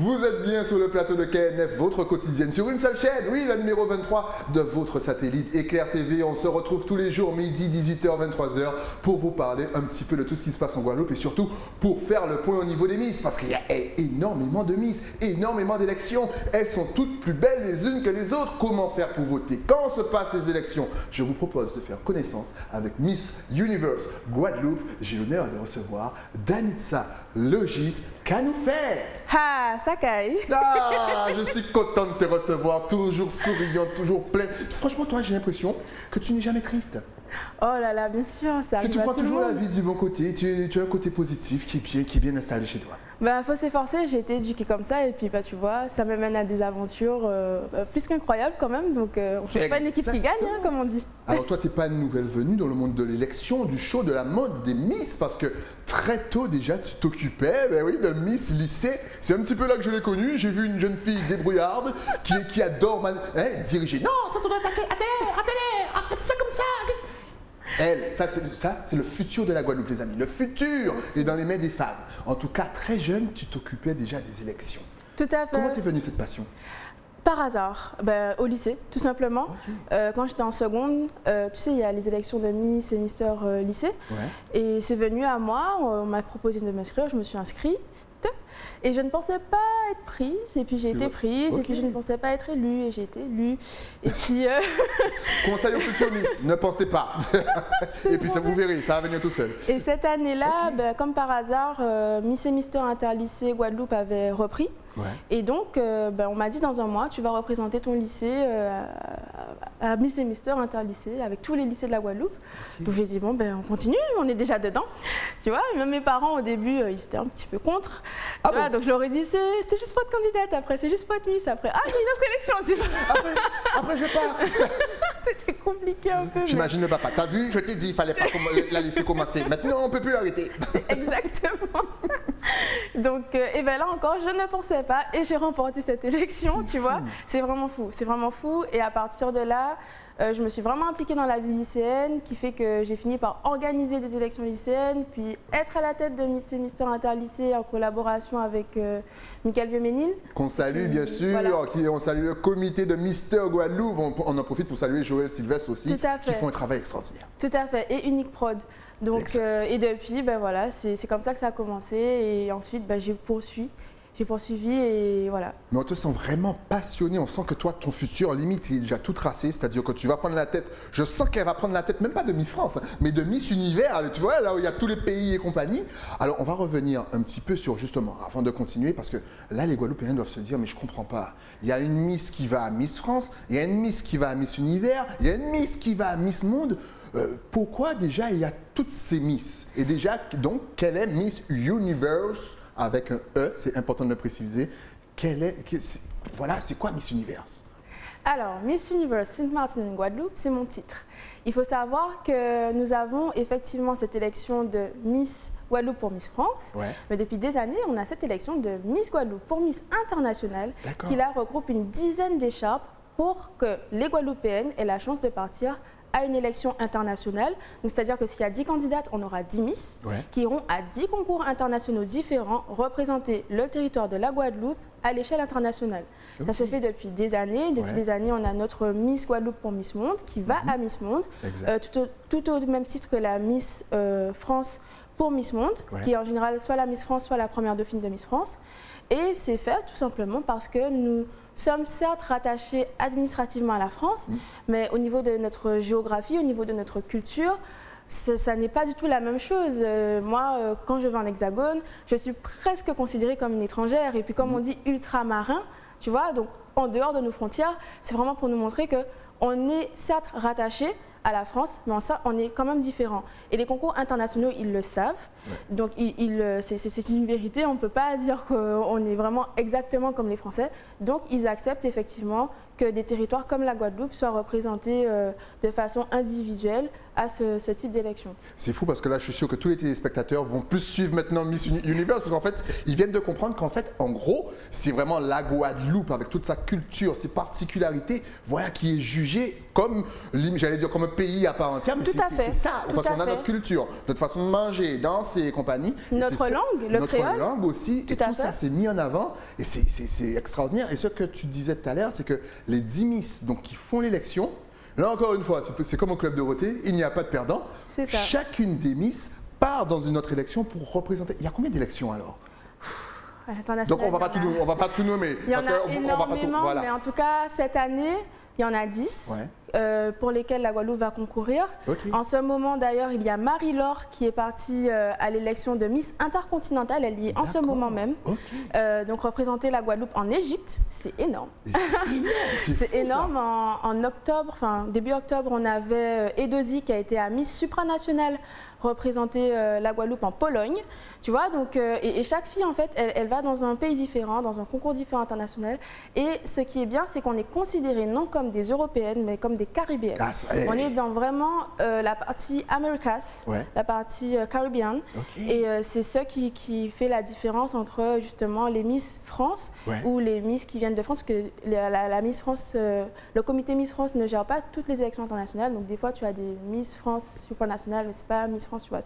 Vous êtes bien sur le plateau de KNF, votre quotidienne, sur une seule chaîne, oui, la numéro 23 de votre satellite Éclair TV. On se retrouve tous les jours, midi, 18h, 23h, pour vous parler un petit peu de tout ce qui se passe en Guadeloupe et surtout pour faire le point au niveau des Miss, parce qu'il y a énormément de Miss, énormément d'élections. Elles sont toutes plus belles les unes que les autres. Comment faire pour voter? Quand se passent les élections? Je vous propose de faire connaissance avec Miss Universe Guadeloupe. J'ai l'honneur de recevoir Danitza Logis Canoufet. Ah, ça caille. Ah, je suis content de te recevoir, toujours souriant, toujours plein. Franchement, toi, j'ai l'impression que tu n'es jamais triste. Oh là là, bien sûr, ça arrive Que tu à prends tout le toujours la monde. vie du bon côté, tu as un côté positif qui est bien installé chez toi. Bah, faut s'efforcer, j'ai été éduquée comme ça et puis bah, tu vois, ça me mène à des aventures plus qu'incroyables quand même. Donc on ne cherche pas une équipe qui gagne, hein, comme on dit. Alors toi, tu n'es pas une nouvelle venue dans le monde de l'élection, du show, de la mode, des Miss, parce que très tôt déjà, tu t'occupais de Miss lycée. C'est un petit peu là que je l'ai connue. J'ai vu une jeune fille débrouillarde qui adore diriger. Non, ça doit être à terre, faites ça comme ça. Elle, ça c'est le futur de la Guadeloupe, les amis. Le futur est dans les mains des femmes. En tout cas, très jeune, tu t'occupais déjà des élections. Tout à fait. Comment t'es venue cette passion? Par hasard, au lycée, tout simplement. Okay. Quand j'étais en seconde, tu sais, il y a les élections de Miss et Mister lycée. Ouais. Et c'est venu à moi, on m'a proposé de m'inscrire, je me suis inscrite. Et je ne pensais pas être prise, et puis j'ai été prise, okay. Et puis je ne pensais pas être élue, et j'ai été élue. Et puis... Conseil aux futurs Miss, ne pensez pas. Et puis ça, vous verrez, ça va venir tout seul. Et cette année-là, comme par hasard, Miss et Mister Interlycée Guadeloupe avait repris. Ouais. Et donc, on m'a dit dans un mois, tu vas représenter ton lycée à Miss et Mister Interlycée avec tous les lycées de la Guadeloupe. Okay. Donc j'ai dit, bon, on continue, on est déjà dedans. Tu vois, même mes parents au début, ils étaient un petit peu contre. Ah tu vois, donc je leur ai dit, c'est juste votre candidate après, c'est juste votre Miss après. Ah, il y a une autre élection. Après je pars. C'était compliqué un peu. J'imagine le papa. T'as vu, je t'ai dit, il fallait pas la laisser commencer. Maintenant, on ne peut plus l'arrêter. C'est exactement ça. Donc, et bien là encore, je ne pensais pas et j'ai remporté cette élection, tu vois. C'est vraiment fou, c'est vraiment fou. Et à partir de là, je me suis vraiment impliquée dans la vie lycéenne, qui fait que j'ai fini par organiser des élections lycéennes, puis être à la tête de Miss et Mister Interlycée en collaboration avec Michael Vieux-Ménil. Qu'on salue bien sûr, voilà. On salue le comité de Mister Guadeloupe. On en profite pour saluer Joël Sylvestre aussi, qui font un travail extraordinaire. Tout à fait, et Unique Prod. Donc, et depuis, voilà, c'est comme ça que ça a commencé et ensuite j'ai poursuivi et voilà. Mais on te sent vraiment passionné, on sent que toi, ton futur, limite, il est déjà tout tracé, c'est-à-dire que tu vas prendre la tête, je sens qu'elle va prendre la tête, même pas de Miss France, mais de Miss Univers, tu vois, là où il y a tous les pays et compagnie. Alors, on va revenir un petit peu sur, justement, avant de continuer, parce que là, les Guadeloupéens doivent se dire, mais je comprends pas, il y a une Miss qui va à Miss France, il y a une Miss qui va à Miss Univers, il y a une Miss qui va à Miss Monde. Pourquoi déjà il y a toutes ces Miss? Et déjà, donc, quelle est Miss Universe avec un E, c'est important de le préciser. Voilà, c'est quoi Miss Universe? Alors, Miss Universe Sainte-Martine Guadeloupe, c'est mon titre. Il faut savoir que nous avons effectivement cette élection de Miss Guadeloupe pour Miss France, mais depuis des années, on a cette élection de Miss Guadeloupe pour Miss Internationale, qui là regroupe une dizaine d'écharpes pour que les Guadeloupéennes aient la chance de partir à une élection internationale. C'est-à-dire que s'il y a 10 candidates, on aura 10 Miss qui iront à 10 concours internationaux différents représenter le territoire de la Guadeloupe à l'échelle internationale. Ça se fait depuis des années. Depuis des années, on a notre Miss Guadeloupe pour Miss Monde qui va à Miss Monde, tout au même titre que la Miss France pour Miss Monde, qui est en général soit la Miss France, soit la première dauphine de Miss France. Et c'est fait tout simplement parce que nous sommes certes rattachés administrativement à la France, mais au niveau de notre géographie, au niveau de notre culture, ça n'est pas du tout la même chose. Moi, quand je vais en Hexagone, je suis presque considérée comme une étrangère. Et puis comme on dit ultramarin, tu vois, donc en dehors de nos frontières, c'est vraiment pour nous montrer qu'on est certes rattachés à la France, mais en ça, on est quand même différents. Et les concours internationaux, ils le savent. Donc, c'est une vérité. On ne peut pas dire qu'on est vraiment exactement comme les Français. Donc, ils acceptent effectivement que des territoires comme la Guadeloupe soient représentés de façon individuelle à ce type d'élection. C'est fou parce que là, je suis sûr que tous les téléspectateurs vont plus suivre maintenant Miss Universe parce qu'en fait, ils viennent de comprendre qu'en fait, en gros, c'est vraiment la Guadeloupe avec toute sa culture, ses particularités, voilà, qui est jugée comme, j'allais dire, comme un pays à part entière, mais c'est ça, parce qu'on a notre culture, notre façon de manger, danser et compagnie. Notre langue, le créole. Notre langue aussi, et tout ça, c'est mis en avant et c'est extraordinaire. Et ce que tu disais tout à l'heure, c'est que les 10 Miss donc, qui font l'élection, là, encore une fois, c'est comme au Club Dorothée, il n'y a pas de perdant. C'est ça. Chacune des Miss part dans une autre élection pour représenter. Il y a combien d'élections alors? Donc on ne va pas tout nommer. Il y en a énormément, mais en tout cas, cette année, il y en a 10 pour lesquels la Guadeloupe va concourir. En ce moment, d'ailleurs, il y a Marie-Laure qui est partie à l'élection de Miss Intercontinentale. Elle y est en ce moment même. Donc, représenter la Guadeloupe en Égypte, c'est énorme. C'est énorme. En octobre, enfin début octobre, on avait Edozi qui a été à Miss Supranationale représenter la Guadeloupe en Pologne. Tu vois, donc, et chaque fille, en fait, elle va dans un pays différent, dans un concours différent international. Et ce qui est bien, c'est qu'on est considéré non comme des Européennes, mais comme des Caribéennes. On est dans vraiment la partie Americas, la partie Caribbean. Et c'est ce qui fait la différence entre, justement, les Miss France ou les Miss qui viennent de France, parce que la Miss France, le comité Miss France ne gère pas toutes les élections internationales. Donc, des fois, tu as des Miss France supranationales, mais c'est pas Miss France, tu vois.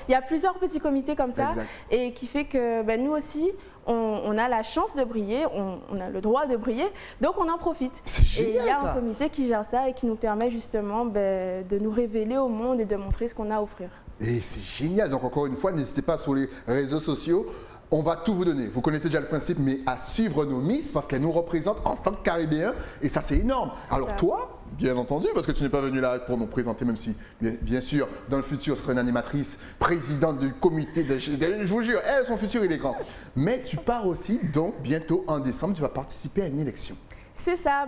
Il y a plusieurs petits comités comme ça, et qui fait que nous aussi, on a la chance de briller, on a le droit de briller, donc on en profite. Génial, et il y a un comité qui gère ça et qui nous permet justement de nous révéler au monde et de montrer ce qu'on a à offrir. Et c'est génial, donc encore une fois, n'hésitez pas sur les réseaux sociaux. On va tout vous donner. Vous connaissez déjà le principe, mais à suivre nos Miss parce qu'elles nous représentent en tant que Caribéens. Et ça, c'est énorme. Alors toi, bien entendu, parce que tu n'es pas venu là pour nous présenter, même si, bien sûr, dans le futur, ce sera une animatrice, présidente du comité je vous jure, son futur, il est grand. Mais tu pars aussi, donc, bientôt, en décembre, tu vas participer à une élection. C'est ça.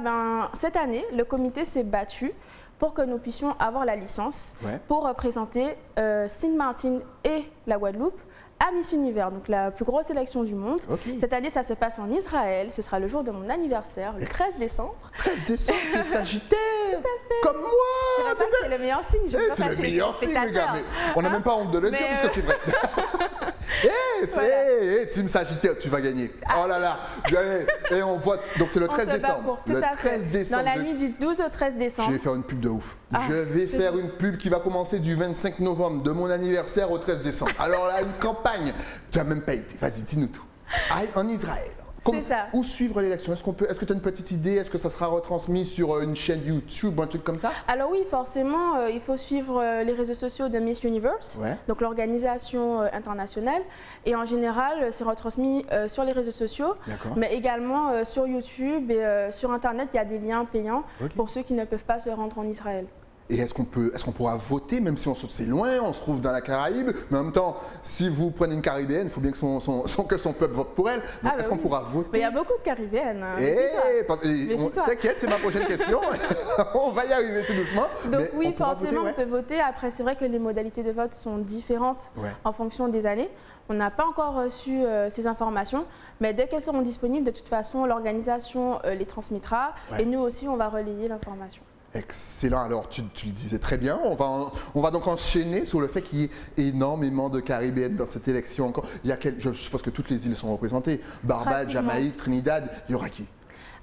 Cette année, le comité s'est battu pour que nous puissions avoir la licence pour représenter Sint-Maarten et la Guadeloupe à Miss Univers, donc la plus grosse élection du monde. Cette année, ça se passe en Israël. Ce sera le jour de mon anniversaire, le 13 décembre. 13 décembre, tu es Sagittaire, comme moi. Je dirais pas que c'est le meilleur signe. C'est le meilleur signe, les gars. Mais on n'a même pas honte de le dire, parce que c'est vrai. Team Sagittaire, tu vas gagner. Oh là là. Et on vote. Donc c'est le 13 décembre. Le 13 décembre. Dans la nuit du 12 au 13 décembre. Je vais faire une pub de ouf. Je vais faire une pub qui va commencer du 25 novembre de mon anniversaire au 13 décembre. Alors là, une campagne. Tu n'as même pas été. Vas-y, dis-nous tout. En Israël. C'est ça. Où suivre l'élection? Est-ce que tu as une petite idée? Est-ce que ça sera retransmis sur une chaîne YouTube, un truc comme ça? Alors oui, forcément, il faut suivre les réseaux sociaux de Miss Universe, donc l'organisation internationale. Et en général, c'est retransmis sur les réseaux sociaux, mais également sur YouTube et sur Internet, il y a des liens payants pour ceux qui ne peuvent pas se rendre en Israël. Et est-ce qu'on pourra voter, même si c'est loin, on se trouve dans la Caraïbe, mais en même temps, si vous prenez une Caribéenne, il faut bien que son peuple vote pour elle. Donc, est-ce qu'on pourra voter? Mais il y a beaucoup de Caribéennes. T'inquiète, c'est ma prochaine question. On va y arriver tout doucement. Donc oui, forcément, on peut voter. Après, c'est vrai que les modalités de vote sont différentes en fonction des années. On n'a pas encore reçu ces informations, mais dès qu'elles seront disponibles, de toute façon, l'organisation les transmettra. Et nous aussi, on va relayer l'information. Excellent. Alors, tu le disais très bien. On va donc enchaîner sur le fait qu'il y ait énormément de Caribéennes dans cette élection encore. Je suppose que toutes les îles sont représentées. Barbade, Jamaïque, Trinidad. Il y aura qui?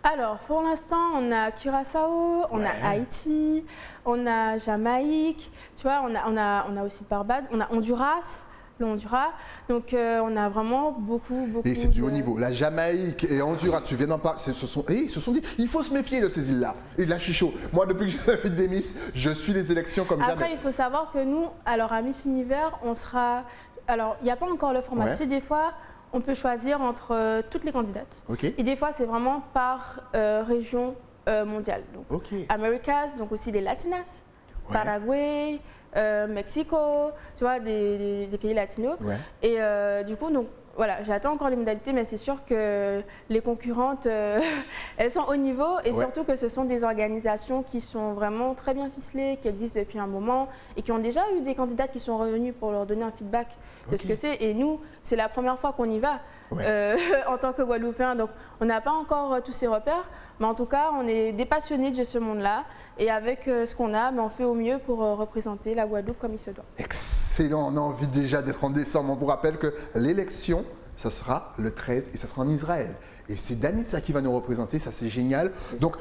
Alors, pour l'instant, on a Curaçao, on a Haïti, on a Jamaïque. Tu vois, on a aussi Barbade, on a Honduras. Le Honduras. Donc, on a vraiment beaucoup. Et c'est du haut niveau. La Jamaïque et Honduras, tu viens d'en parler. Ils se sont dit, il faut se méfier de ces îles-là. Et là, je suis chaud. Moi, depuis que j'ai fait des Miss, je suis les élections comme jamais. Après, il faut savoir que nous, alors à Miss Univers, on sera. Alors, il n'y a pas encore le format. Tu sais, des fois, on peut choisir entre toutes les candidates. Et des fois, c'est vraiment par région mondiale. Donc, Americas, donc aussi les Latinas, Paraguay. Mexico, tu vois, des pays latinos. Et du coup, donc, voilà, j'attends encore les modalités, mais c'est sûr que les concurrentes, elles sont au niveau et surtout que ce sont des organisations qui sont vraiment très bien ficelées, qui existent depuis un moment et qui ont déjà eu des candidats qui sont revenus pour leur donner un feedback de ce que c'est. Et nous, c'est la première fois qu'on y va en tant que Guadeloupéens. Donc, on n'a pas encore tous ces repères, mais en tout cas, on est des passionnés de ce monde-là. Et avec ce qu'on a, on fait au mieux pour représenter la Guadeloupe comme il se doit. Excellent, on a envie déjà d'être en décembre. On vous rappelle que l'élection, ça sera le 13 et ça sera en Israël. Et c'est Danissa qui va nous représenter, ça c'est génial. Donc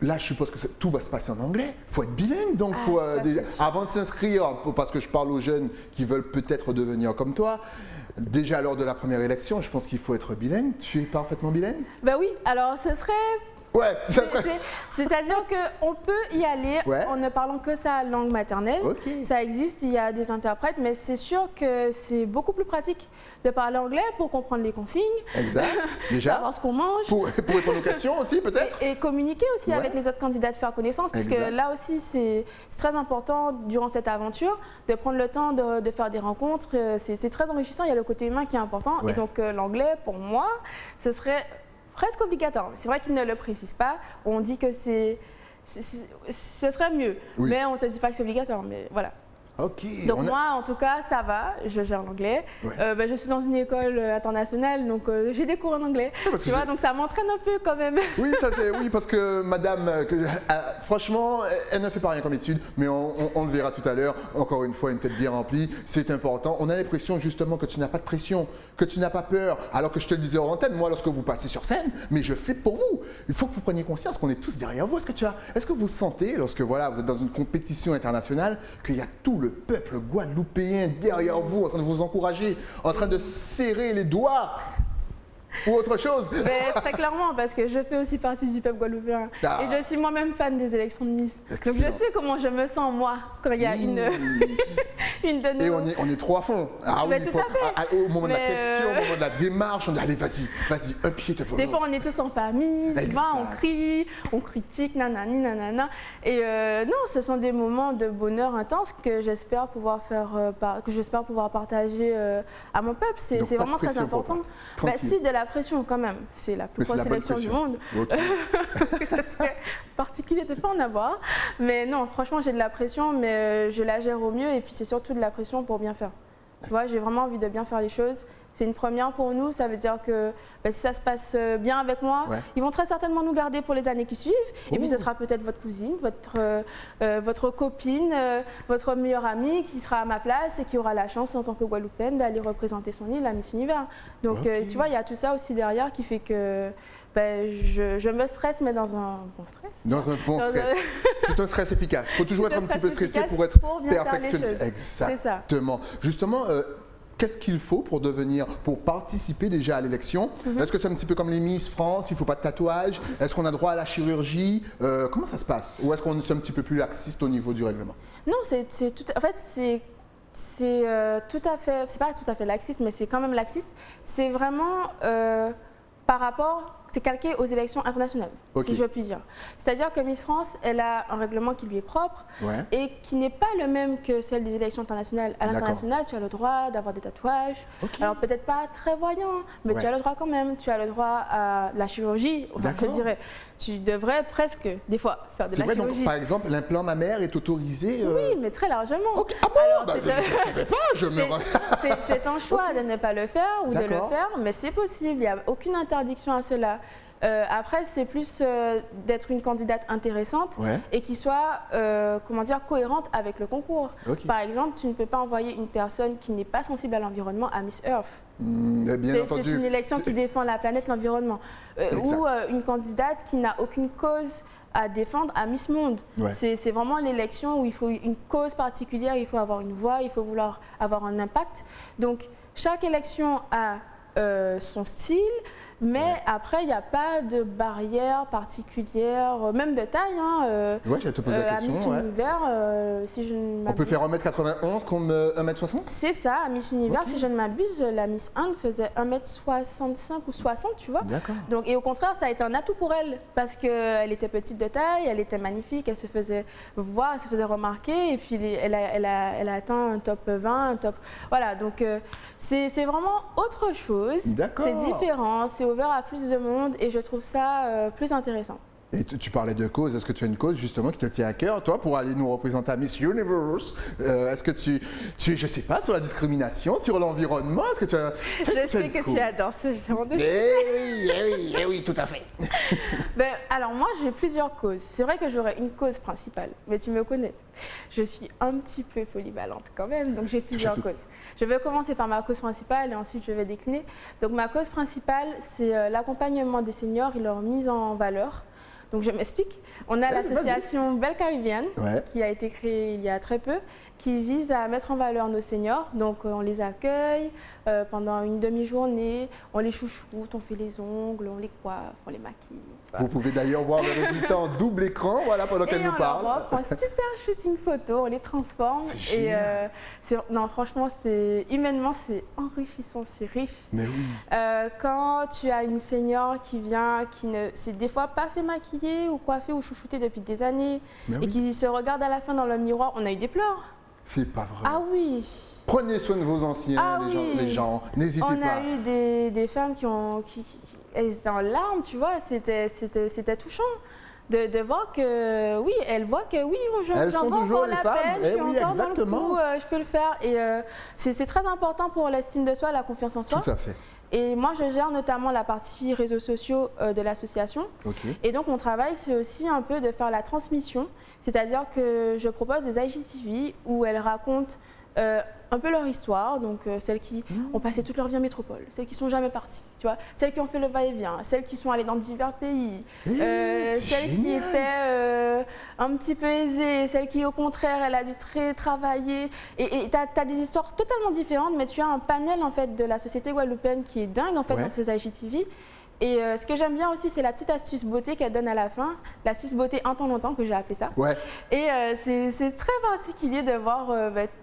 là, je suppose que tout va se passer en anglais. Il faut être bilingue donc avant de s'inscrire, parce que je parle aux jeunes qui veulent peut-être devenir comme toi. Déjà lors de la première élection, je pense qu'il faut être bilingue. Tu es parfaitement bilingue? Ben oui, alors ce serait... Ouais, ça serait... C'est-à-dire qu'on peut y aller en ne parlant que sa langue maternelle. Ça existe, il y a des interprètes, mais c'est sûr que c'est beaucoup plus pratique de parler anglais pour comprendre les consignes. Exact, déjà. Savoir ce qu'on mange. Pour répondre aux questions aussi, peut-être. Et communiquer aussi avec les autres candidats, de faire connaissance, parce que là aussi, c'est très important durant cette aventure de prendre le temps de faire des rencontres. C'est très enrichissant, il y a le côté humain qui est important. Et donc l'anglais, pour moi, ce serait... presque obligatoire. C'est vrai qu'ils ne le précisent pas. On dit que ce serait mieux. Mais on ne te dit pas que c'est obligatoire. Mais voilà. Donc moi, en tout cas, ça va. Je gère l'anglais. Je suis dans une école internationale, donc j'ai des cours en anglais. Tu vois, donc ça m'entraîne un peu quand même. Oui, parce que madame, franchement, elle ne fait pas rien comme étude, mais on le verra tout à l'heure. Encore une fois, une tête bien remplie, c'est important. On a l'impression justement que tu n'as pas de pression, que tu n'as pas peur. Alors que je te le disais hors antenne, moi, lorsque vous passez sur scène, mais je flippe pour vous. Il faut que vous preniez conscience qu'on est tous derrière vous. Est-ce que vous sentez, lorsque vous êtes dans une compétition internationale, qu'il y a tout le peuple guadeloupéen derrière vous, en train de vous encourager, en train de serrer les doigts ou autre chose? Très clairement, parce que je fais aussi partie du peuple guadeloupéen. Et je suis moi-même fan des élections de Miss. Excellent. Donc je sais comment je me sens, moi, quand il y a une de nos... Et on est trop à fond. Au moment de la question, au moment de la démarche, on dit allez, vas-y, un pied te faut Des fois, on est tous en famille, tu vois, on crie, on critique, nanani, nanana. Et non, ce sont des moments de bonheur intense que j'espère pouvoir partager à mon peuple. C'est vraiment très important. Si, de la pression quand même. C'est la plus grosse sélection du monde. Ça serait particulier de ne pas en avoir. Mais non, franchement, j'ai de la pression, mais je la gère au mieux. Et puis, c'est surtout de la pression pour bien faire. Tu vois, j'ai vraiment envie de bien faire les choses. C'est une première pour nous, ça veut dire que si ça se passe bien avec moi, ils vont très certainement nous garder pour les années qui suivent. Et puis ce sera peut-être votre cousine, votre copine, votre meilleure amie qui sera à ma place et qui aura la chance en tant que Guadeloupéenne d'aller représenter son île à Miss Univers. Donc tu vois, il y a tout ça aussi derrière qui fait que je me stresse, mais dans un bon stress. Dans un bon stress. C'est un stress efficace. Il faut toujours être un petit peu stressé pour être perfectionniste. Exactement. Justement, qu'est-ce qu'il faut pour participer déjà à l'élection? Est-ce que c'est un petit peu comme les Miss France, il ne faut pas de tatouage? Est-ce qu'on a droit à la chirurgie? Comment ça se passe? Ou est-ce qu'on est un petit peu plus laxiste au niveau du règlement? Non, c'est pas tout à fait laxiste, mais c'est quand même laxiste. C'est vraiment c'est calqué aux élections internationales, si je puis dire. C'est-à-dire que Miss France, elle a un règlement qui lui est propre et qui n'est pas le même que celle des élections internationales. À l'international, tu as le droit d'avoir des tatouages. Alors peut-être pas très voyants, mais tu as le droit quand même. Tu as le droit à la chirurgie, je dirais. Tu devrais presque, des fois, faire de la chirurgie. C'est vrai, donc par exemple, l'implant mammaire est autorisé Oui, mais très largement. Ah bon, je ne savais pas, c'est ton choix de ne pas le faire ou de le faire, mais c'est possible, il n'y a aucune interdiction à cela. Après, c'est plus d'être une candidate intéressante et qui soit cohérente avec le concours. Par exemple, tu ne peux pas envoyer une personne qui n'est pas sensible à l'environnement à Miss Earth. C'est une élection qui défend la planète, l'environnement. Ou une candidate qui n'a aucune cause à défendre à Miss Monde. C'est vraiment l'élection où il faut une cause particulière, il faut avoir une voix, il faut vouloir avoir un impact. Donc, chaque élection a son style. Mais après, il n'y a pas de barrière particulière, même de taille. Hein, ouais, j'allais te poser la question. À Miss Univers, si je ne m'abuse. On peut faire 1m91 comme 1m60? C'est ça, à Miss Univers, si je ne m'abuse, la Miss Inde faisait 1m65 ou 60, tu vois. D'accord. Donc, et au contraire, ça a été un atout pour elle, parce qu'elle était petite de taille, elle était magnifique, elle se faisait voir, elle se faisait remarquer, et puis elle a atteint un top 20, un top... Voilà, donc c'est vraiment autre chose. D'accord. C'est différent, c'est ouvert à plus de monde, et je trouve ça plus intéressant. Et tu parlais de cause, est-ce que tu as une cause justement qui te tient à cœur, toi, pour aller nous représenter à Miss Universe? Est-ce que tu es, je sais pas, sur la discrimination, sur l'environnement? Est-ce que tu as... Je sais que tu adores ce genre de choses. Eh oui, tout à fait. Ben, alors moi, j'ai plusieurs causes. C'est vrai que j'aurais une cause principale, mais tu me connais. Je suis un petit peu polyvalente quand même, donc j'ai plusieurs causes. Je vais commencer par ma cause principale et ensuite je vais décliner. Donc ma cause principale, c'est l'accompagnement des seniors et leur mise en valeur. Donc je m'explique. On a l'association Belle Caribbean qui a été créée il y a très peu, qui vise à mettre en valeur nos seniors. Donc on les accueille pendant une demi-journée, on les chouchoute, on fait les ongles, on les coiffe, on les maquille. Vous pouvez d'ailleurs voir le résultat en double écran, voilà, pendant qu'elle nous parle. Et on leur offre un super shooting photo, on les transforme. C'est génial. Non, franchement, humainement, c'est enrichissant, c'est riche. Mais oui. Quand tu as une senior qui vient, qui ne s'est des fois pas fait maquiller ou coiffer ou chouchouter depuis des années, et qui se regarde à la fin dans le miroir, on a eu des pleurs. C'est pas vrai. Ah oui. Prenez soin de vos anciens, les gens. N'hésitez pas. On a eu des femmes elles étaient en larmes, tu vois, c'était touchant de voir que, oui, elles voient que, oui, elles sont toujours les femmes, je suis oui, encore exactement. dans le coup, je peux le faire. Et c'est très important pour l'estime de soi, la confiance en soi. Tout à fait. Et moi, je gère notamment la partie réseaux sociaux de l'association. Okay. Et donc, mon travail, c'est aussi un peu de faire la transmission. C'est-à-dire que je propose des IGTV où elles racontent un peu leur histoire, donc celles qui ont passé toute leur vie en métropole, celles qui ne sont jamais parties, tu vois, celles qui ont fait le va-et-vient, celles qui sont allées dans divers pays, celles qui étaient un petit peu aisées, celles qui au contraire, elle a dû travailler. Et tu as des histoires totalement différentes, mais tu as un panel en fait de la société guadeloupéenne qui est dingue en fait dans ces IGTV. Et ce que j'aime bien aussi, c'est la petite astuce beauté qu'elle donne à la fin, l'astuce beauté un temps longtemps que j'ai appelé ça. Ouais. Et c'est très particulier de voir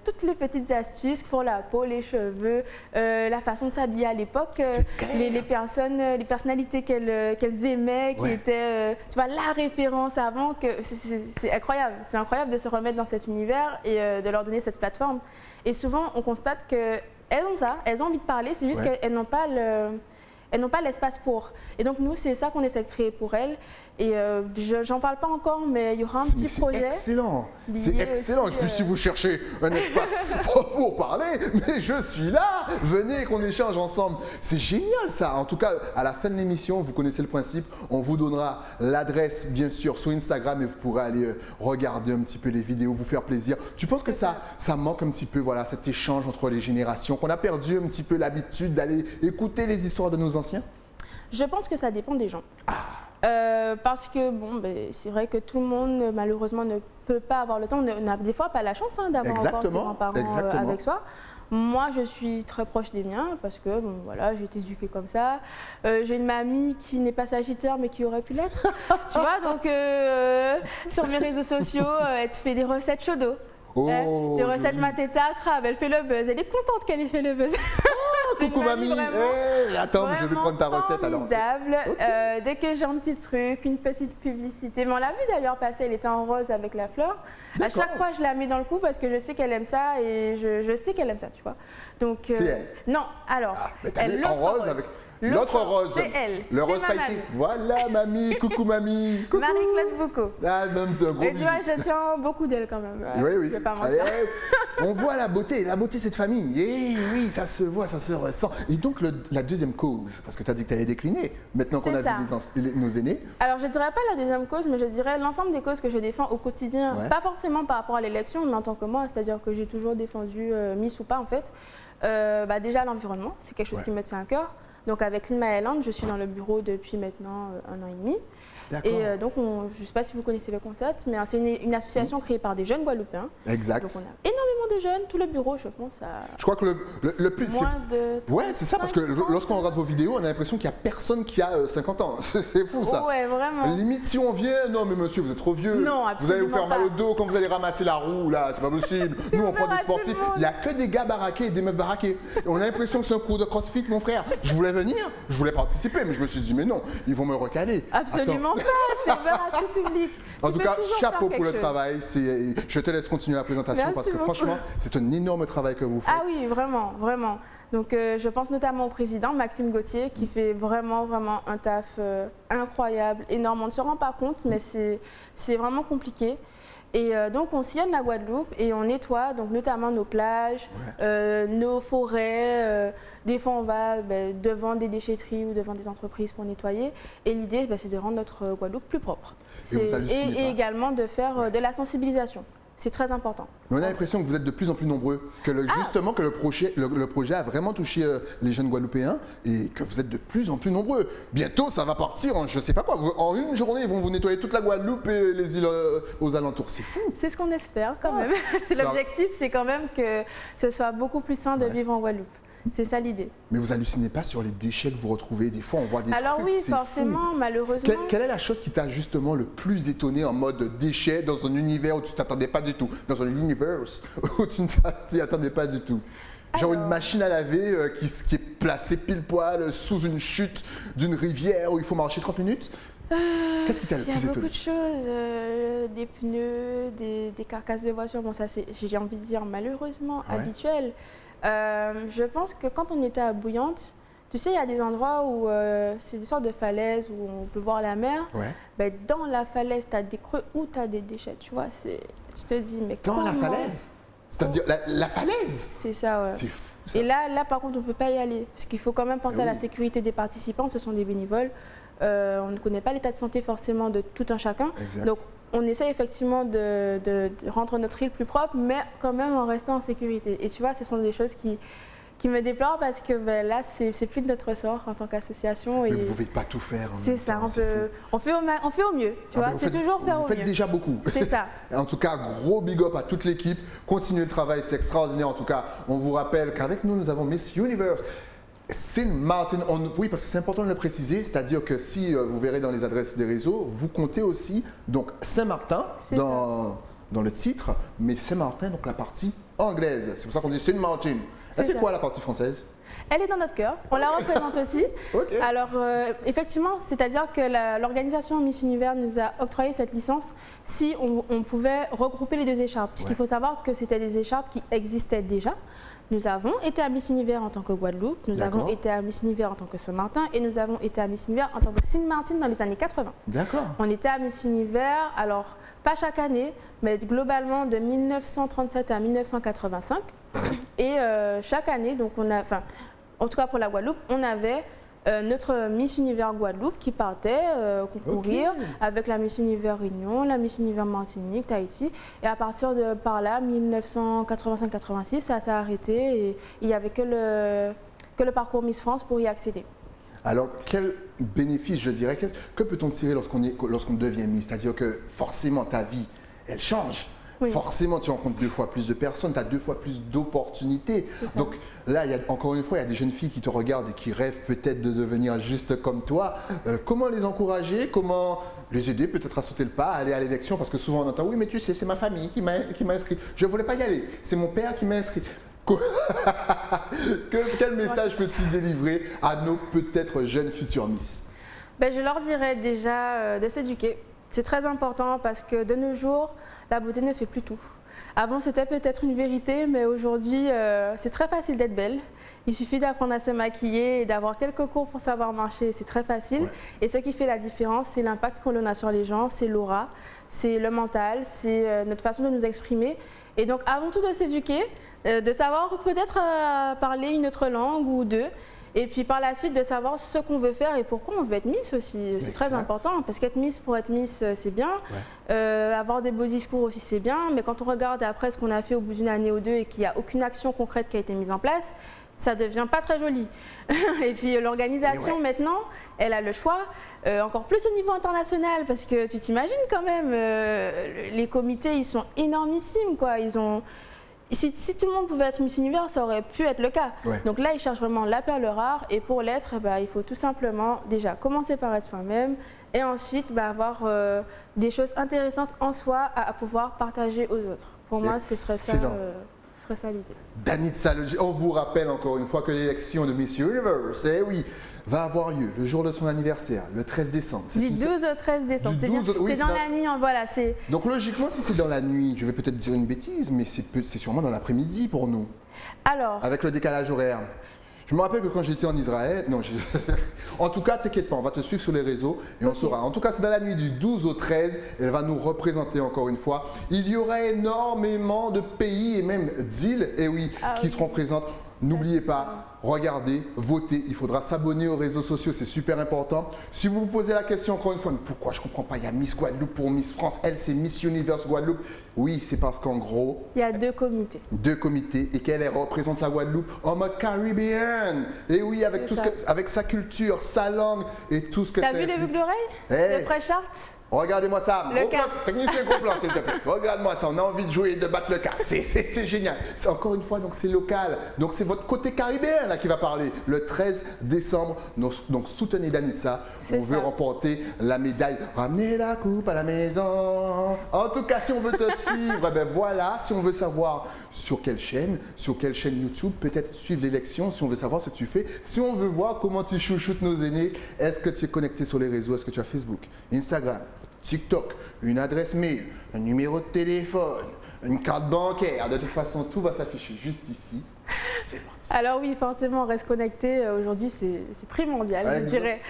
toutes les petites astuces pour la peau, les cheveux, la façon de s'habiller à l'époque, les personnalités qu'elles aimaient, qui étaient, tu vois, la référence avant. C'est incroyable. C'est incroyable de se remettre dans cet univers et de leur donner cette plateforme. Et souvent, on constate qu'elles ont ça, elles ont envie de parler, c'est juste qu'elles n'ont pas elles n'ont pas l'espace pour. Et donc, nous, c'est ça qu'on essaie de créer pour elles. Et j'en parle pas encore, mais il y aura un petit projet. C'est excellent. C'est excellent. Et puis, si vous cherchez un espace pour parler, mais je suis là. Venez qu'on échange ensemble. C'est génial, ça. En tout cas, à la fin de l'émission, vous connaissez le principe. On vous donnera l'adresse, bien sûr, sur Instagram et vous pourrez aller regarder un petit peu les vidéos, vous faire plaisir. Tu penses que ça manque un petit peu, voilà, cet échange entre les générations, qu'on a perdu un petit peu l'habitude d'aller écouter les histoires de nos anciens? Je pense que ça dépend des gens. Parce que bon, c'est vrai que tout le monde malheureusement ne peut pas avoir le temps. On n'a des fois pas la chance d'avoir encore ses grands-parents avec soi. Moi, je suis très proche des miens parce que bon, voilà, j'ai été éduquée comme ça. J'ai une mamie qui n'est pas sagittaire mais qui aurait pu l'être. Tu vois, donc sur mes réseaux sociaux, elle te fait des recettes chaud d'eau. Des recettes mateta, crabe, elle fait le buzz. Elle est contente qu'elle ait fait le buzz. Coucou mamie, attends, je vais prendre ta recette alors. Formidable. Dès que j'ai un petit truc, une petite publicité, mais on l'a vu d'ailleurs passer, elle était en rose avec la fleur. À chaque fois, je la mets dans le coup parce que je sais qu'elle aime ça et je sais qu'elle aime ça, tu vois. Donc, c'est elle. Non, alors, elle en rose avec... L'autre rose, c'est elle. Le rose pailleté. Voilà, mamie, coucou mamie. Marie-Claude Boucaud. Ah, même un gros bisou. Tu vois, je tiens beaucoup d'elle quand même. Oui, oui. Je vais pas mentir. On voit la beauté de cette famille. Et oui, ça se voit, ça se ressent. Et donc, la deuxième cause, parce que tu as dit que tu allais décliner, maintenant qu'on a vu nos aînés. Alors, je ne dirais pas la deuxième cause, mais je dirais l'ensemble des causes que je défends au quotidien. Ouais. Pas forcément par rapport à l'élection, mais en tant que moi, c'est-à-dire que j'ai toujours défendu, Miss ou pas en fait. Déjà, l'environnement, c'est quelque chose qui me tient à cœur. Donc avec Clean My Island, je suis dans le bureau depuis maintenant 1 an et demi. Et donc, je ne sais pas si vous connaissez le concept, mais c'est une association créée par des jeunes Guadeloupéens. Exact. Donc on a énormément monde est jeune, tout le bureau, je pense, Je crois que le plus... moins de... Ouais, c'est ça, parce que lorsqu'on regarde vos vidéos, on a l'impression qu'il n'y a personne qui a 50 ans. C'est fou, ça. Ouais, vraiment. Limite, si on vient, non, mais monsieur, vous êtes trop vieux. Non, vous allez vous faire mal pas. au dos quand vous allez ramasser la roue, là, c'est pas possible. Nous, on prend des sportifs. Il n'y a que des gars baraqués et des meufs baraquées. Et on a l'impression que c'est un cours de crossfit, mon frère. Je voulais venir, je voulais participer, mais je me suis dit, mais non, ils vont me recaler. Absolument pas, c'est ouvert à tout public. En tout cas, chapeau pour le travail. Je te laisse continuer la présentation. Merci parce que beaucoup. franchement, c'est un énorme travail que vous faites. Ah oui, vraiment, vraiment. Donc je pense notamment au président, Maxime Gauthier, qui fait vraiment un taf incroyable, énorme. On ne se rend pas compte, mais c'est vraiment compliqué. Et donc on sillonne la Guadeloupe et on nettoie donc notamment nos plages, nos forêts. Des fois on va devant des déchetteries ou devant des entreprises pour nettoyer. Et l'idée c'est de rendre notre Guadeloupe plus propre. Et également de faire de la sensibilisation. C'est très important. Mais on a l'impression que vous êtes de plus en plus nombreux, que justement que le projet a vraiment touché les jeunes Guadeloupéens et que vous êtes de plus en plus nombreux. Bientôt, ça va partir en je ne sais pas quoi. En une journée, ils vont vous nettoyer toute la Guadeloupe et les îles aux alentours. C'est fou. C'est ce qu'on espère quand même. L'objectif, c'est quand même que ce soit beaucoup plus sain de vivre en Guadeloupe. C'est ça l'idée. Mais vous hallucinez pas sur les déchets que vous retrouvez? Des fois, on voit des trucs. Alors oui, forcément, malheureusement. Quelle est la chose qui t'a justement le plus étonné en mode déchets dans un univers où tu t'attendais pas du tout? Dans un univers où tu ne t'y attendais pas du tout? Genre une machine à laver qui est placée pile poil sous une chute d'une rivière où il faut marcher 30 minutes? Qu'est-ce qui t'a le plus étonné? Il y a beaucoup de choses, des pneus, des carcasses de voitures. Bon, ça c'est, j'ai envie de dire, malheureusement habituel. Je pense que quand on était à Bouillante, tu sais, il y a des endroits où c'est des sortes de falaises où on peut voir la mer. Ben, dans la falaise, tu as des creux où tu as des déchets, tu vois. Tu te dis, mais dans la falaise? C'est-à-dire la falaise? C'est ça, ouais. C'est fou, ça. Et là, par contre, on ne peut pas y aller. Parce qu'il faut quand même penser à la sécurité des participants. Ce sont des bénévoles. On ne connaît pas l'état de santé forcément de tout un chacun. Exact. Donc, on essaie effectivement de rendre notre île plus propre, mais quand même en restant en sécurité. Et tu vois, ce sont des choses qui me déplorent parce que là, c'est plus de notre ressort en tant qu'association. Mais vous ne pouvez pas tout faire. C'est ça, on fait au mieux. Tu vois, c'est toujours faire au mieux. Vous faites déjà beaucoup. C'est ça. En tout cas, gros big up à toute l'équipe. Continuez le travail, c'est extraordinaire. En tout cas, on vous rappelle qu'avec nous, nous avons Miss Universe. Saint Martin, oui, parce que c'est important de le préciser, c'est-à-dire que si vous verrez dans les adresses des réseaux, vous comptez aussi donc Saint-Martin dans le titre, mais Saint-Martin, donc la partie anglaise. C'est pour ça qu'on dit Saint Martin. Elle fait quoi la partie française? Elle est dans notre cœur, on la représente aussi. Alors effectivement, c'est-à-dire que l'organisation Miss Univers nous a octroyé cette licence si on pouvait regrouper les deux écharpes. Parce qu'il faut savoir que c'était des écharpes qui existaient déjà. Nous avons été à Miss Univers en tant que Guadeloupe, nous avons été à Miss Univers en tant que Saint-Martin et nous avons été à Miss Univers en tant que Saint-Martin dans les années 80. D'accord. On était à Miss Univers, alors pas chaque année, mais globalement de 1937 à 1985. Et chaque année, donc on a, enfin, en tout cas pour la Guadeloupe, on avait notre Miss Univers Guadeloupe qui partait concourir avec la Miss Univers Réunion, la Miss Univers Martinique, Tahiti. Et à partir de par là, 1985-86, ça s'est arrêté et il n'y avait que le parcours Miss France pour y accéder. Alors, quel bénéfice, je dirais, que peut-on tirer lorsqu'on devient Miss? C'est-à-dire que forcément, ta vie, elle change. Oui. Forcément, tu rencontres 2 fois plus de personnes, tu as 2 fois plus d'opportunités. Donc là, encore une fois, il y a des jeunes filles qui te regardent et qui rêvent peut-être de devenir juste comme toi. Comment les encourager? Comment les aider peut-être à sauter le pas, à aller à l'élection? Parce que souvent on entend, oui, mais tu sais, c'est ma famille qui m'a inscrit. Je ne voulais pas y aller, c'est mon père qui m'a inscrit. Quel message peux-tu délivrer à nos peut-être jeunes futurs Miss? Je leur dirais déjà de s'éduquer. C'est très important parce que de nos jours, la beauté ne fait plus tout. Avant, c'était peut-être une vérité, mais aujourd'hui, c'est très facile d'être belle. Il suffit d'apprendre à se maquiller et d'avoir quelques cours pour savoir marcher, c'est très facile. Et ce qui fait la différence, c'est l'impact que l'on a sur les gens, c'est l'aura, c'est le mental, c'est notre façon de nous exprimer. Et donc, avant tout de s'éduquer, de savoir peut-être parler une autre langue ou deux. Et puis par la suite, de savoir ce qu'on veut faire et pourquoi on veut être Miss aussi. C'est très important parce qu'être Miss pour être Miss, c'est bien. Avoir des beaux discours aussi, c'est bien. Mais quand on regarde après ce qu'on a fait au bout d'une année ou deux et qu'il n'y a aucune action concrète qui a été mise en place, ça ne devient pas très joli. Et puis l'organisation maintenant, elle a le choix, encore plus au niveau international parce que tu t'imagines quand même, les comités, ils sont énormissimes, quoi. si tout le monde pouvait être Miss Univers, ça aurait pu être le cas. Ouais. Donc là, ils cherchent vraiment la perle rare. Et pour l'être, il faut tout simplement déjà commencer par être soi-même et ensuite avoir des choses intéressantes en soi à pouvoir partager aux autres. Pour moi, ce serait ça l'idée. Danitza, on vous rappelle encore une fois que l'élection de Miss Universe, va avoir lieu le jour de son anniversaire, le 13 décembre. Du 12 au 13 décembre. C'est dans la nuit, voilà. Donc logiquement, si c'est dans la nuit, je vais peut-être dire une bêtise, mais c'est sûrement dans l'après-midi pour nous. Alors. Avec le décalage horaire. Je me rappelle que quand j'étais en Israël, en tout cas, t'inquiète pas, on va te suivre sur les réseaux et on saura. En tout cas, c'est dans la nuit du 12 au 13, elle va nous représenter encore une fois. Il y aura énormément de pays et même d'îles, qui seront présentes. N'oubliez pas, regardez, votez, il faudra s'abonner aux réseaux sociaux, c'est super important. Si vous vous posez la question encore une fois, mais pourquoi je ne comprends pas, il y a Miss Guadeloupe pour Miss France, elle c'est Miss Universe Guadeloupe. Oui, c'est parce qu'en gros, il y a 2 comités. 2 comités et qu'elle représente la Guadeloupe en mode caribéen. Et oui, avec avec sa culture, sa langue et tout ce que c'est. T'as vu les boucles d'oreilles? Le fresh art? Regardez-moi ça, technicien gros plan s'il te plaît. Regarde-moi ça, on a envie de jouer et de battre le cas. C'est génial. Encore une fois, donc c'est local. Donc c'est votre côté caribéen là qui va parler. Le 13 décembre, donc soutenez Danitza. On veut remporter la médaille. Ramenez la coupe à la maison. En tout cas, si on veut te suivre, voilà. Si on veut savoir sur quelle chaîne YouTube, peut-être suivre l'élection, si on veut savoir ce que tu fais. Si on veut voir comment tu chouchoutes nos aînés, est-ce que tu es connecté sur les réseaux? Est-ce que tu as Facebook, Instagram, TikTok, une adresse mail, un numéro de téléphone, une carte bancaire? De toute façon, tout va s'afficher juste ici. C'est parti. Alors oui, forcément, on reste connecté. Aujourd'hui, c'est primordial, je dirais.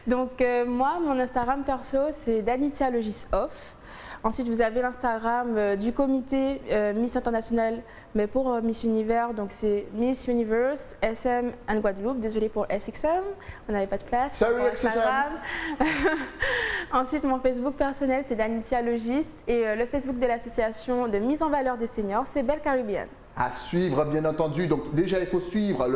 Donc moi, mon Instagram perso, c'est Danitza Logis Off. Ensuite, vous avez l'Instagram du comité Miss International, mais pour Miss Univers, donc c'est Miss Universe SM and Guadeloupe. Désolée pour SXM, on n'avait pas de place. Salut Instagram. Ensuite, mon Facebook personnel, c'est Danitza Logiste, et le Facebook de l'association de mise en valeur des seniors, c'est Belle Caribbean. À suivre, bien entendu. Donc déjà, il faut suivre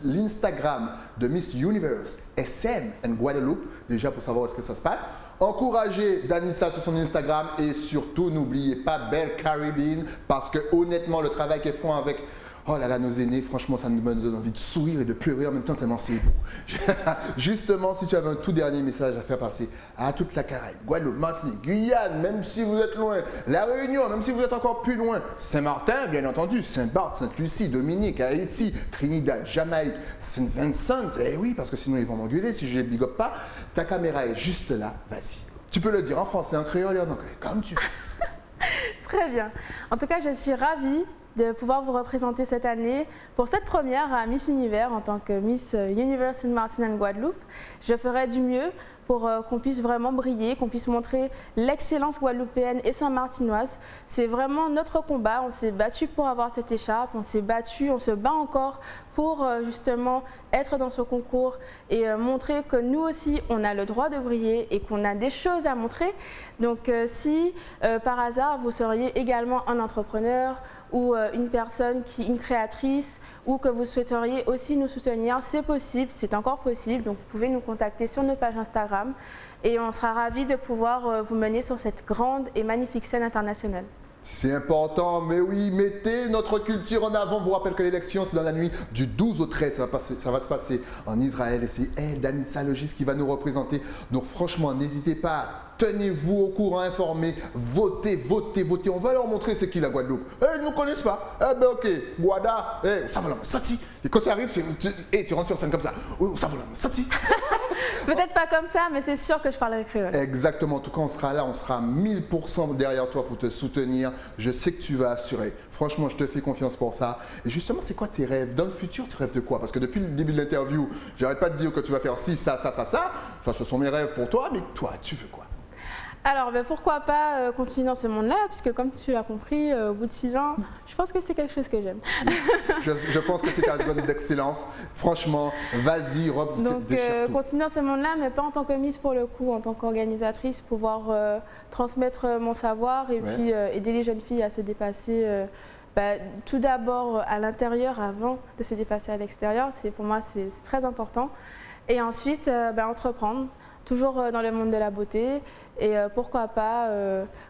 l'Instagram de Miss Universe SM and Guadeloupe, déjà pour savoir où est-ce que ça se passe. Encouragez Danitza sur son Instagram et surtout, n'oubliez pas Belle Caribbean parce que honnêtement, le travail qu'elles font avec oh là là, nos aînés, franchement, ça me donne envie de sourire et de pleurer en même temps tellement c'est beau. Justement, si tu avais un tout dernier message à faire passer à toute la Caraïbe, Guadeloupe, Martinique, Guyane, même si vous êtes loin, La Réunion, même si vous êtes encore plus loin, Saint-Martin, bien entendu, Saint-Barth, Sainte-Lucie, Dominique, Haïti, Trinidad, Jamaïque, Saint-Vincent, oui, parce que sinon ils vont m'engueuler si je les big up pas, ta caméra est juste là, vas-y. Tu peux le dire en français, en créole et en anglais, comme tu veux. Très bien. En tout cas, je suis ravie de pouvoir vous représenter cette année pour cette première à Miss Univers en tant que Miss Universe Sainte-Martine and Guadeloupe. Je ferai du mieux pour qu'on puisse vraiment briller, qu'on puisse montrer l'excellence guadeloupéenne et saint-martinoise. C'est vraiment notre combat. On s'est battu pour avoir cette écharpe, on s'est battu, on se bat encore pour justement être dans ce concours et montrer que nous aussi, on a le droit de briller et qu'on a des choses à montrer. Donc si par hasard, vous seriez également un entrepreneur ou une personne, une créatrice, ou que vous souhaiteriez aussi nous soutenir, c'est possible, c'est encore possible. Donc vous pouvez nous contacter sur nos pages Instagram et on sera ravis de pouvoir vous mener sur cette grande et magnifique scène internationale. C'est important, mais oui, mettez notre culture en avant. Je vous rappelle que l'élection, c'est dans la nuit du 12 au 13. Ça va se passer en Israël et c'est Danitza Logis qui va nous représenter. Donc franchement, n'hésitez pas, tenez-vous au courant, informés, votez, votez, votez. On va leur montrer c'est qui la Guadeloupe. Ils ne nous connaissent pas. Eh ben ok, Guada, ça va là, Sati. Et quand tu arrives, tu rentres sur scène comme ça. Ça va là, Sati. Peut-être pas comme ça, mais c'est sûr que je parlerai créole. Exactement. En tout cas, on sera là, on sera 1000% derrière toi pour te soutenir. Je sais que tu vas assurer. Franchement, je te fais confiance pour ça. Et justement, c'est quoi tes rêves? Dans le futur, tu rêves de quoi? Parce que depuis le début de l'interview, j'arrête pas de dire que tu vas faire ci, ça, ça, ça, ça. Ça, ce sont mes rêves pour toi, mais toi, tu veux quoi? Alors, pourquoi pas continuer dans ce monde-là, puisque comme tu l'as compris, au bout de 6 ans, je pense que c'est quelque chose que j'aime. Je pense que c'est ta zone d'excellence. Franchement, vas-y, donc, continuer dans ce monde-là, mais pas en tant que Miss pour le coup, en tant qu'organisatrice, pouvoir transmettre mon savoir et puis aider les jeunes filles à se dépasser. Tout d'abord à l'intérieur avant de se dépasser à l'extérieur, pour moi c'est très important. Et ensuite, entreprendre, toujours dans le monde de la beauté. Et pourquoi pas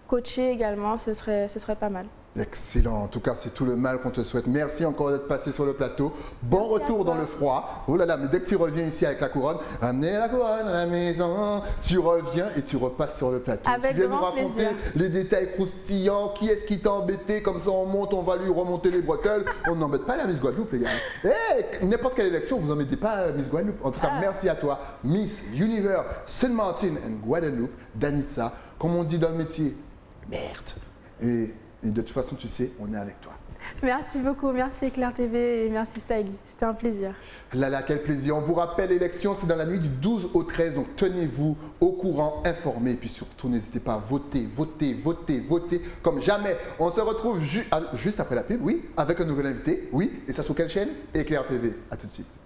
coacher également, ce serait pas mal. Excellent. En tout cas, c'est tout le mal qu'on te souhaite. Merci encore d'être passé sur le plateau. Bon retour dans le froid. Oh là là, mais dès que tu reviens ici avec la couronne, ramenez la couronne à la maison. Tu reviens et tu repasses sur le plateau. Avec tu viens nous grand raconter plaisir. les détails croustillants. Qui est-ce qui t'a embêté? Comme ça, on monte, on va lui remonter les bretelles. On n'embête pas la Miss Guadeloupe, les gars. Eh, n'importe quelle élection, vous n'embêtez pas Miss Guadeloupe. En tout cas, merci à toi, Miss Universe Saint Martin and Guadeloupe, Danissa. Comme on dit dans le métier, merde. Et de toute façon, tu sais, on est avec toi. Merci beaucoup, merci Éclair TV et merci Styli. C'était un plaisir. Là, là, quel plaisir. On vous rappelle, l'élection, c'est dans la nuit du 12 au 13. Donc, tenez-vous au courant, informés. Et puis surtout, n'hésitez pas à voter, voter, voter, voter comme jamais. On se retrouve juste après la pub, oui, avec un nouvel invité, oui. Et ça sur quelle chaîne? Éclair TV. À tout de suite.